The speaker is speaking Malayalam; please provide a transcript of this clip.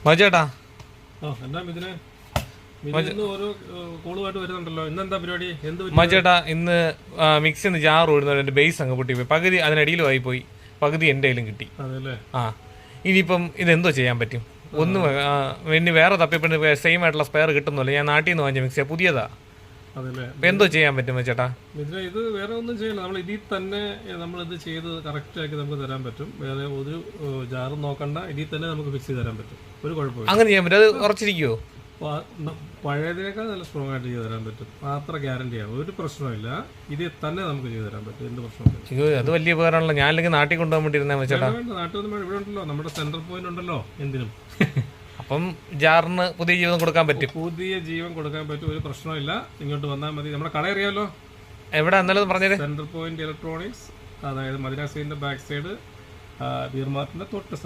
മജേട്ടാ മജേട്ടാ ഇന്ന് മിക്സിന്ന് ജാറ് വിടുന്ന എന്റെ ബേസ് അങ്ങ് പൊട്ടിപ്പോയി. പകുതി അതിനടിയിലുമായി പോയി, പകുതി എന്റെ കയ്യിലും കിട്ടി. ആ ഇനിയിപ്പം ഇതെന്തോ ചെയ്യാൻ പറ്റും? ഒന്നും ഇനി വേറെ തപ്പിപ്പിണ്ട് സെയിം ആയിട്ടുള്ള സ്പെയർ കിട്ടുന്നില്ല. ഞാൻ നാട്ടിൽ നിന്ന് വാങ്ങിച്ച മിക്സിയാ, പുതിയതാ. എന്തോ ചെയ്യാൻ പറ്റും ചേട്ടാ? ഇത് വേറെ ഒന്നും ചെയ്യില്ല. നമ്മൾ ഇതിൽ തന്നെ നമ്മളിത് ചെയ്ത് കറക്റ്റ് ആക്കി നമുക്ക് തരാൻ പറ്റും. വേറെ ഒരു ജാറും നോക്കണ്ട, ഇതിൽ തന്നെ നമുക്ക് ഫിക്സ് ചെയ്ത് തരാൻ പറ്റും. ഒരു കുഴപ്പമില്ല. അങ്ങനെ ചെയ്യാൻ പറ്റും? അത് ഉറച്ചിരിക്കുവോ? പഴയതിനേക്കാൾ നല്ല സ്ട്രോങ് ആയിട്ട് ചെയ്ത് തരാൻ പറ്റും. അത്ര ഗ്യാരണ്ടിയാണ്, ഒരു പ്രശ്നമില്ല. ഇതിൽ തന്നെ നമുക്ക് ചെയ്ത് തരാൻ പറ്റും, എന്ത് പ്രശ്നമില്ല. അത് വലിയ ഉപകാരമാണല്ലോ. ഞാൻ അല്ലെങ്കിൽ നാട്ടിൽ കൊണ്ടുപോകാൻ വേണ്ടിയിരുന്നേ ചേട്ടാ. നാട്ടിൽ ഒന്നും ഇവിടെ ഉണ്ടല്ലോ, നമ്മുടെ സെൻട്രൽ പോയിന്റ് ഉണ്ടല്ലോ എന്തിനും. അപ്പം ജാറിന് പുതിയ ജീവൻ കൊടുക്കാൻ പറ്റും. പുതിയ ജീവൻ കൊടുക്കാൻ പറ്റും, ഒരു പ്രശ്നമില്ല. ഇങ്ങോട്ട് വന്നാൽ മതി. നമ്മുടെ കട അറിയാലോ എവിടെ? എന്നാലും പറഞ്ഞത് സെൻട്രൽ പോയിന്റ് ഇലക്ട്രോണിക്സ്, അതായത് മദിന സീലിന്റെ ബാക്ക് സൈഡ്, ബീർ മാർട്ടിന്റെ തൊട്ട്